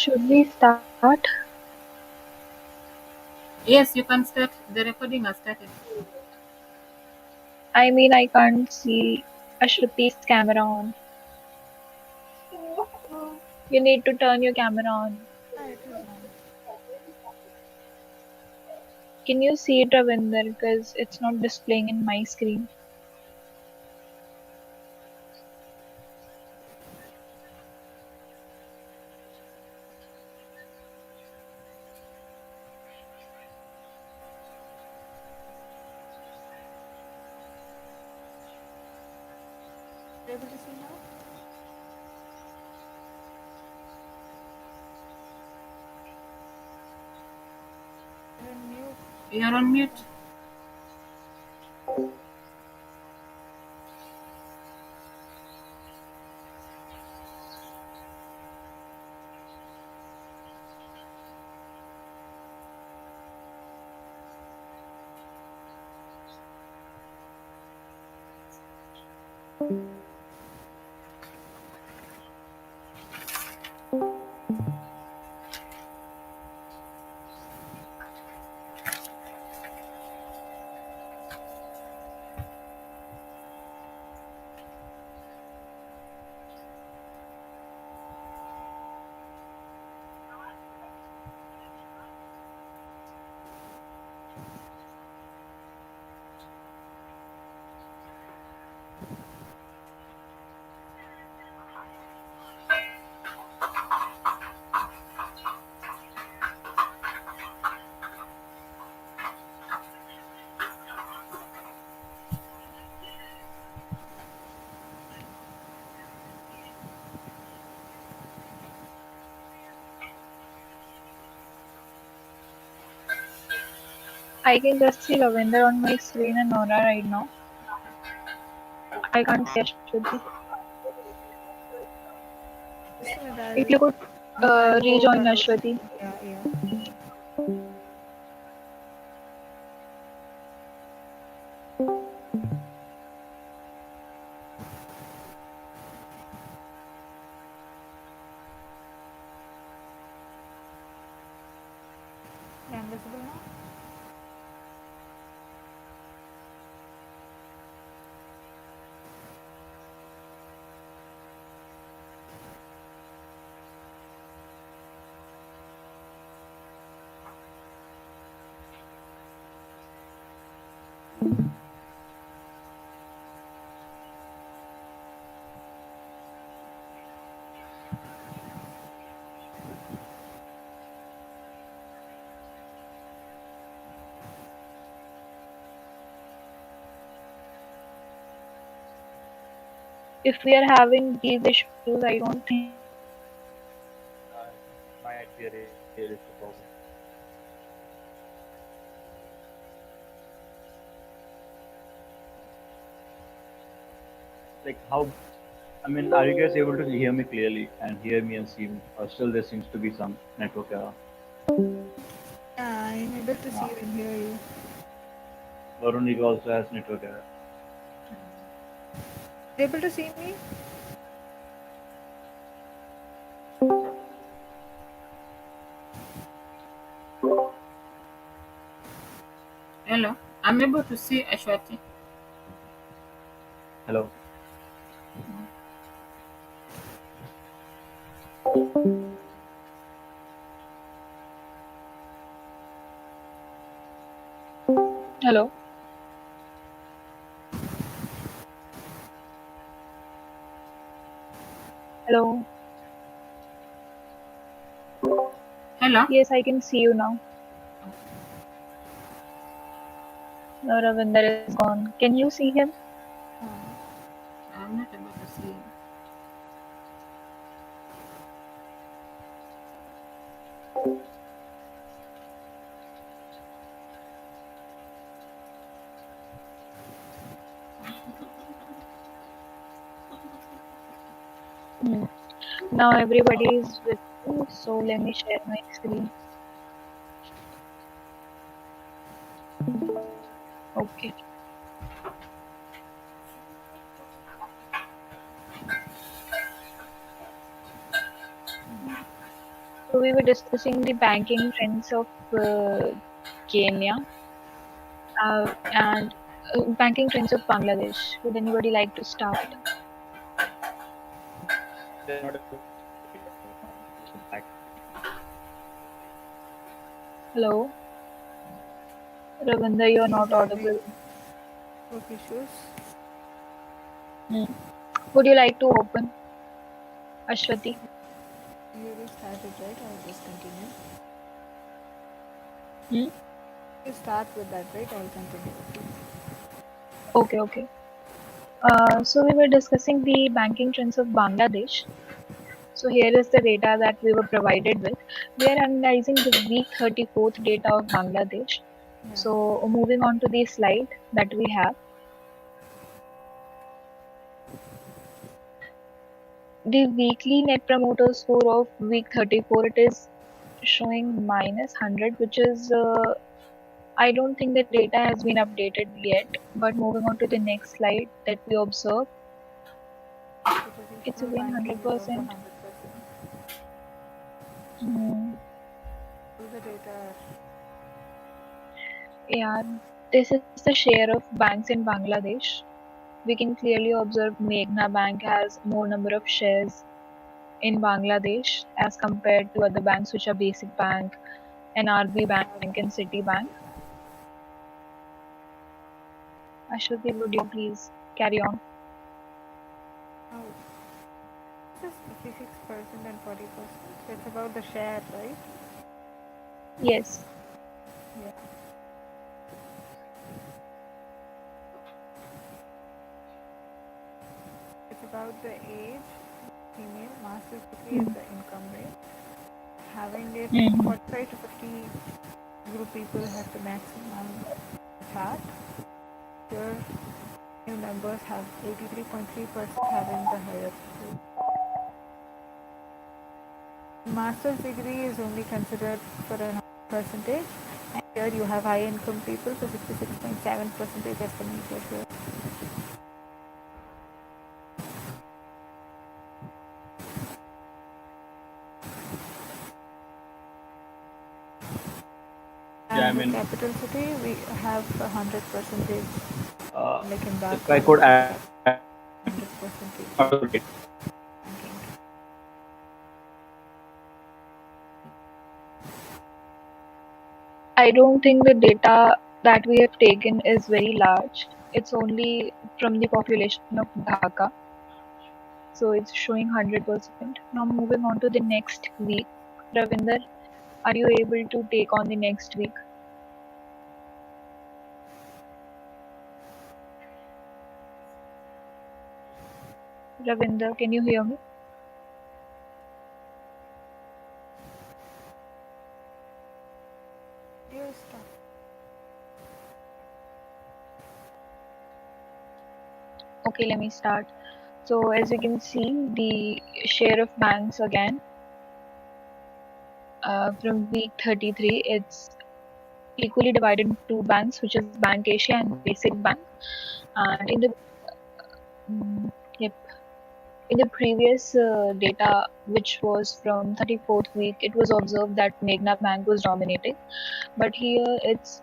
Should we start? Yes, you can start. The recording has started. I mean, I can't see Ashruti's camera on. You need to turn your camera on. It is on. Can you see it, Ravinder? Because it's not displaying in my screen. Are you able to see now? You're on mute. You're on mute. I can just see Ravinder on my screen and Nora right now. I can't see Ashwati. Just a minute, If you could I'll go rejoin download. Ashwati. Yeah. Yeah, I'm visible now. If we are having these issues, I don't think. Might be a realistic problem. Like how? I mean, are you guys able to hear me clearly and hear me and see me, or still there seems to be some network error? Yeah, I'm able to see Ah, you and hear you. Varun also has network error. Are you able to see me? Hello. I'm able to see Ashwati. Hello. Hello. Hello. Hello. Yes, I can see you now. No, Ravinder is gone. Can you see him? I'm not able to see you. Hmm. Now everybody is with me, so let me share my screen. Okay. So we were discussing the banking trends of Kenya and banking trends of Bangladesh. Would anybody like to start? They're not able to back. Hello, Ravinder, you're He's not having audible. work issues. Hmm. Would you like to open, Ashwati? You restarted, right? I'll just continue. Hmm? You start with that, right? I'll continue. Okay. So we were discussing the banking trends of Bangladesh. So here is the data that we were provided with. We are analyzing the week 34th data of Bangladesh. Yeah. So moving on to the slide that we have. The weekly net promoter score of week 34, it is showing minus 100, which is, I don't think the data has been updated yet. But moving on to the next slide that we observe, it's Institutional again banking is also 100%. 100%. Hmm. All the data are Yeah, this is the share of banks in Bangladesh. We can clearly observe Meghna Bank has more number of shares in Bangladesh as compared to other banks which are Basic Bank, NRB Bank and Citibank. Ashwati, would you please carry on? oh, this is 56% and 40%. It's about the share, right? Yes. Yeah. It's about the age, female, master's degree, and the income rate. Having it Mhm. 45 to 50 group people have the maximum chart. Here, new members have 83.3% having the higher score. Master's degree is only considered for a percentage, and here you have high income people, so 66.7% estimated here. Yeah, I And mean, capital city, we have 100%, like in if I Dhaka, could add 100% to it, banking. I don't think the data that we have taken is very large. It's only from the population of Dhaka. So it's showing 100%. Now moving on to the next week. Ravinder, are you able to take on the next week? Ravinder, can you hear me? You start. Okay, let me start. So as you can see, the share of banks again from week 33, it's equally divided into two banks, which is Bank Asia and Basic Bank. And in the mm, yep, in the previous data, which was from 34th week, it was observed that Meghna Bank was dominating. But here it's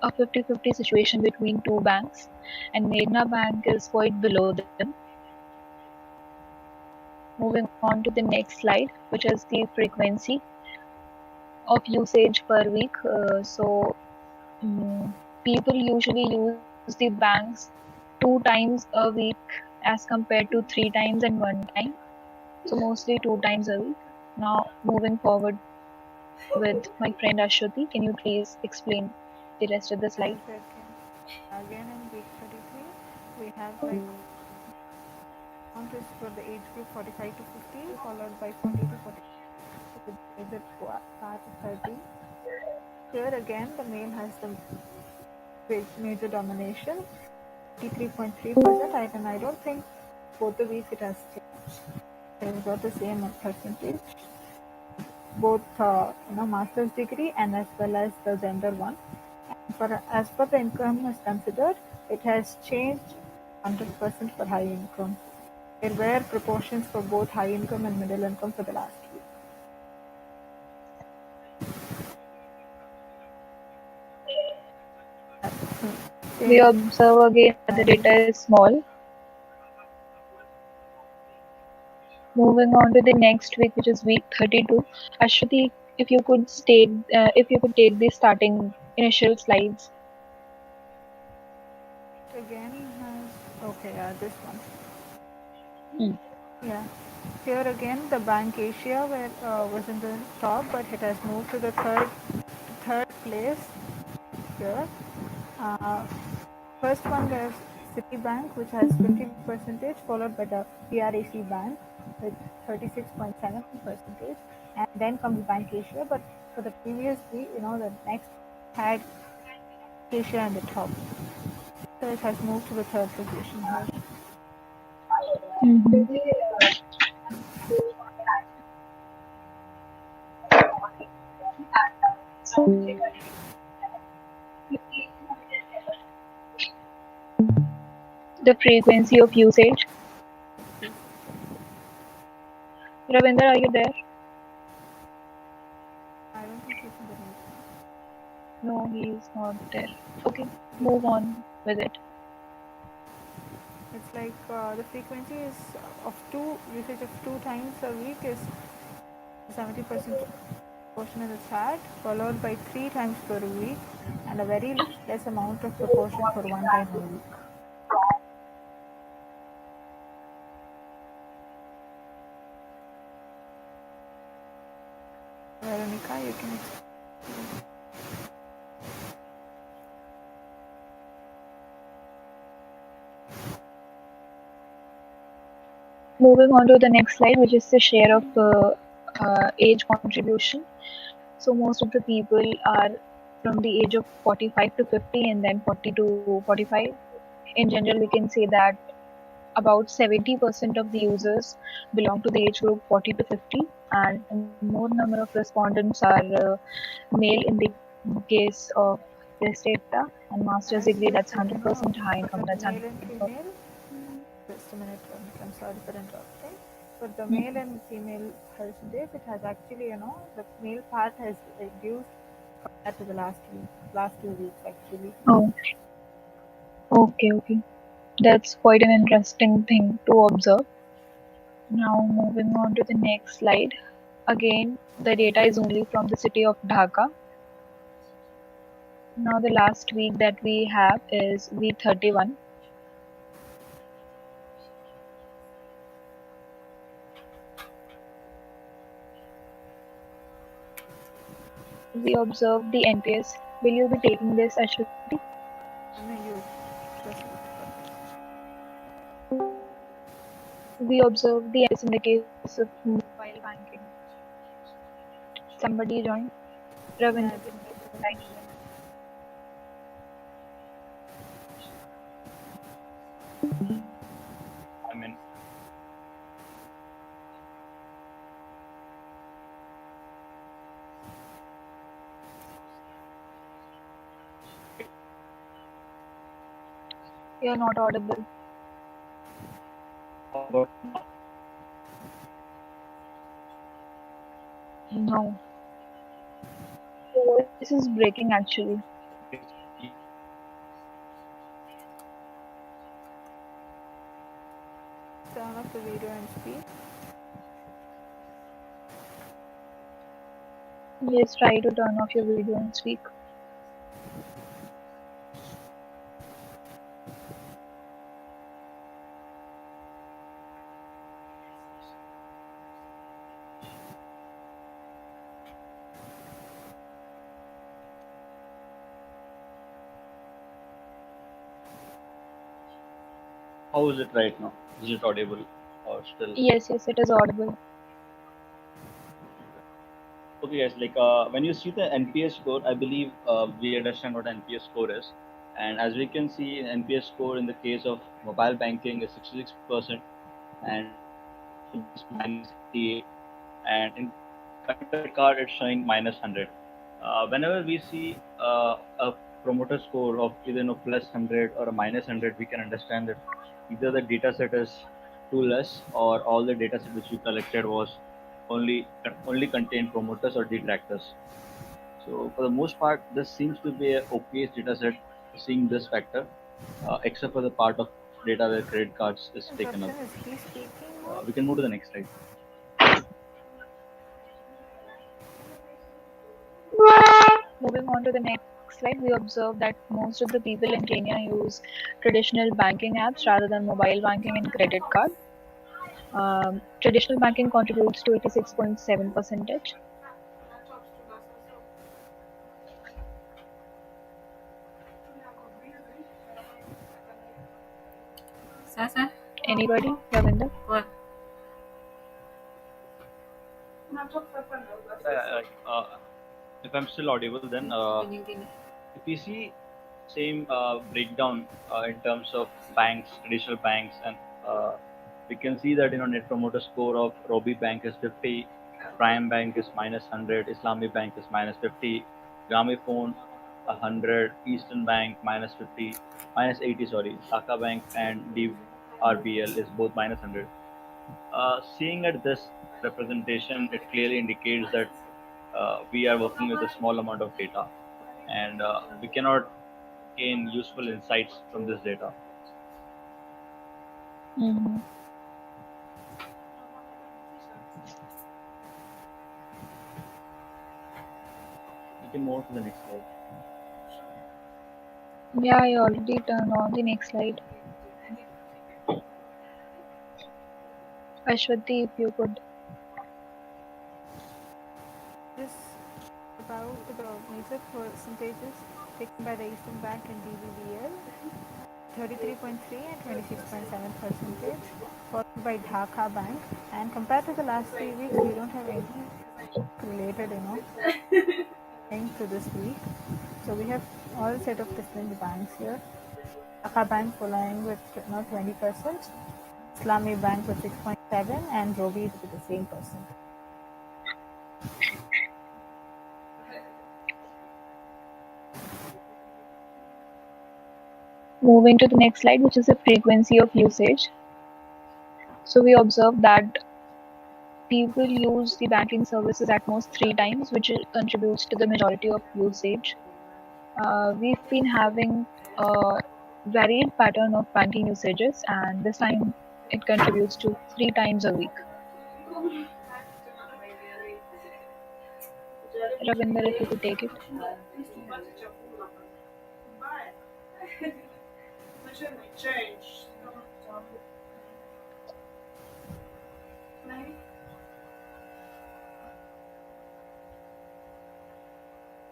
a 50-50 situation between two banks, and Meghna Bank is quite below them. Moving on to the next slide, which is the frequency of usage per week. People usually use the banks 2 times a week as compared to 3 times and 1 time. So mostly 2 times a week. Now moving forward with my friend Ashwati, can you please explain the rest of the As slide? again in week 33, we have like count is for the age group 45 to 50, followed by 40 to 40. Is it part of 30? Here again, the male has the major domination, 83.3%. And I don't think both the weeks it has changed. They've got the same percentage. Both, master's degree and as well as the gender one. As per the income is considered, it has changed 100% for high income. There were proportions for both high income and middle income for the last week. We observe again that the data is small. Moving on to the next week, which is week 32. Ashwati, if you could take the starting initial slides. Again has, okay, this one. Hmm. Yeah. Here again, the Bank Asia was in the top, but it has moved to the third place here. First one there's Citibank, which has 50%, followed by the PRAC Bank with 36.7%, and then comes Bank Asia. But for the previous week, the next had Asia in the top, so it has moved to the third position here. Mhm. The frequency of usage. Ravinder, are you there? I don't think he's in the news. No, he is not there. Okay, move on with it. It's like the frequency is of usage of 2 times a week is 70% proportion in the chat, followed by 3 times per week, and a very less amount of proportion for 1 time a week. Veronica, you can explain. Moving on to the next slide, which is the share of age contribution. So most of the people are from the age of 45 to 50 and then 40 to 45. In general, we can say that about 70% of the users belong to the age group 40 to 50, and more number of respondents are male in the case of this data, and master's degree, that's 100%, high income, For the that's male and 100%. female, just a minute, Veronica, I'm sorry for interrupting. For the male and female percentage, it has actually, the male part has reduced compared to the last 2 weeks actually. Oh, okay. That's quite an interesting thing to observe. Now moving on to the next slide. Again, the data is only from the city of Dhaka. Now the last week that we have is week 31. We observe the NPS. Will you be taking this, Ashwati? No, you proceed. We observe the NPS in the case of mobile banking. Somebody join. Yeah, Ravinder. it's I mean, You're not audible. about No. Your voice is breaking actually. turn off the video and speak. Yes, try to turn off your video and speak. how is it right now? Is it audible or still? Yes, it is audible. Okay, guys. Like when you see the NPS score, I believe we understand what NPS score is, and as we can see, NPS score in the case of mobile banking is 66%, and minus 88, and in credit card it's showing minus 100. Whenever we see a promoter score of either plus 100 or a minus 100, we can understand that either the data set is too less or all the data set which we collected was only contained promoters or detractors. So for the most part, this seems to be a okay data set seeing this factor, except for the part of data where credit cards is taken up. Interruption, is he speaking more? We can move to the next slide. Moving on to the next slide, we observe that most of the people in Kenya use traditional banking apps rather than mobile banking and credit card. Traditional banking contributes to 86.7%. Sasa, Anybody, Ravinder? what? If I'm still audible, then if we see same breakdown in terms of banks, traditional banks, and we can see that Net Promoter Score of Robi Bank is 50, Prime Bank is -100, Islamic Bank is -50, Grameen 100, Eastern Bank -50, -80, sorry, Dhaka Bank and DRBL is both -100. Seeing at this representation, it clearly indicates that we are working with a small amount of data, and we cannot gain useful insights from this data. Mm-hmm. We can move to the next slide. Yeah, I already turned on the next slide. Ashwati, if you could. This about the major percentages taken by the Eastern Bank and DBBL, 33.3 and 26.7%, followed by Dhaka Bank. And compared to the last 3 weeks, we don't have any related, thing to this week. So we have all set of different banks here. Dhaka Bank following with 20%, Islami Bank with 6.7, and Robi with the same percent. Moving to the next slide, which is the frequency of usage. So we observe that people use the banking services at most 3 times, which contributes to the majority of usage. We've been having a varied pattern of banking usages, and this time it contributes to 3 times a week. Ravinder, if you could take it.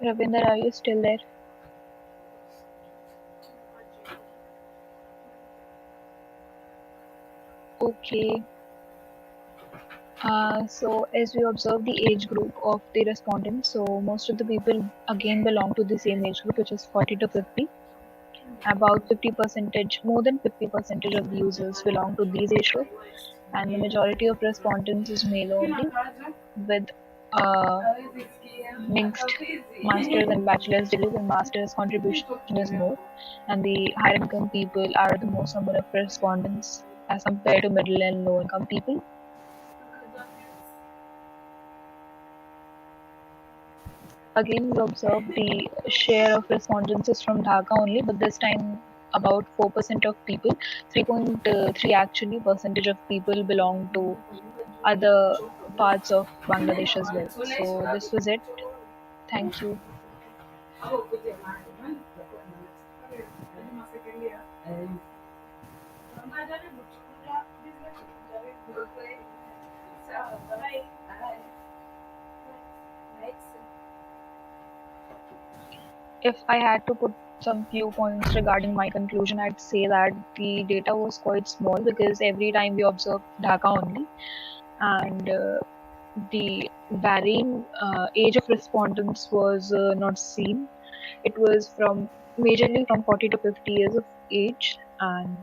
Ravinder, are you still there? Okay. So as we observe the age group of the respondents, so most of the people again belong to the same age group, which is 40 to 50. About 50%, more than 50% of the users belong to these age group, and the majority of respondents is male only, with mixed master's and bachelor's degrees, and master's contribution is more, and the higher income people are the most number of respondents as compared to middle and low income people. Again, we observe the share of respondents is from Dhaka only, but this time about 4% of people, 3.3 actually percentage of people belong to other parts of Bangladesh as well. So this was it. Thank you. If I had to put some few points regarding my conclusion, I'd say that the data was quite small because every time we observed Dhaka only, and the varying age of respondents was not seen. It was from majorly from 40 to 50 years of age, and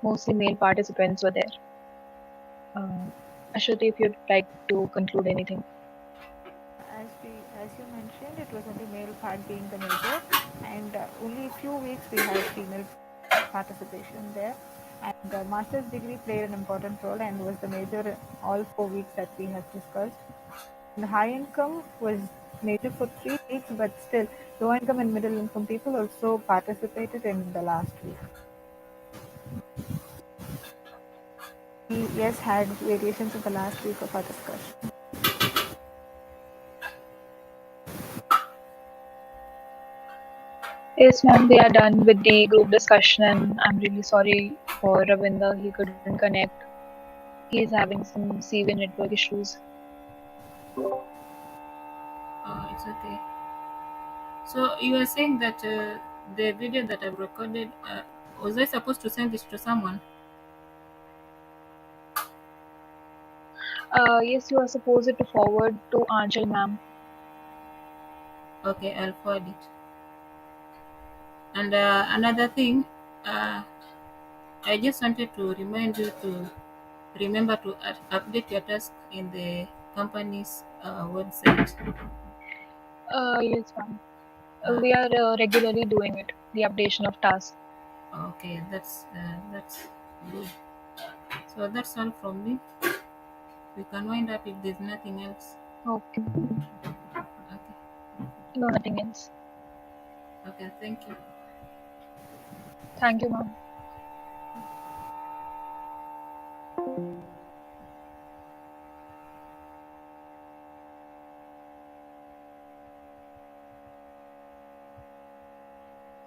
mostly male participants were there. Ashwati, if you'd like to conclude anything. As you mentioned, it was only male part being the major, and only a few weeks we had female participation there. And the master's degree played an important role and was the major in all 4 weeks that we have discussed. The high income was major for 3 weeks, but still, low income and middle income people also participated in the last week. We, yes, had variations of the last week of our discussion. Yes, ma'am, we are done with the group discussion, and I'm really sorry for Ravinder. He couldn't connect. He's having some severe network issues. It's okay. So you were saying that the video that I've recorded, was I supposed to send this to someone? Yes, you are supposed to forward to Anjal, ma'am. Okay, I'll forward it. And another thing, uh, I just wanted to remind you to remember to update your task in the company's website. Yes, ma'am. Uh, We are regularly doing it, the updation of tasks. okay, that's good. So that's all from me. We can wind up if there's nothing else. Okay. Okay, No, nothing else. okay, thank you. Thank you, ma'am.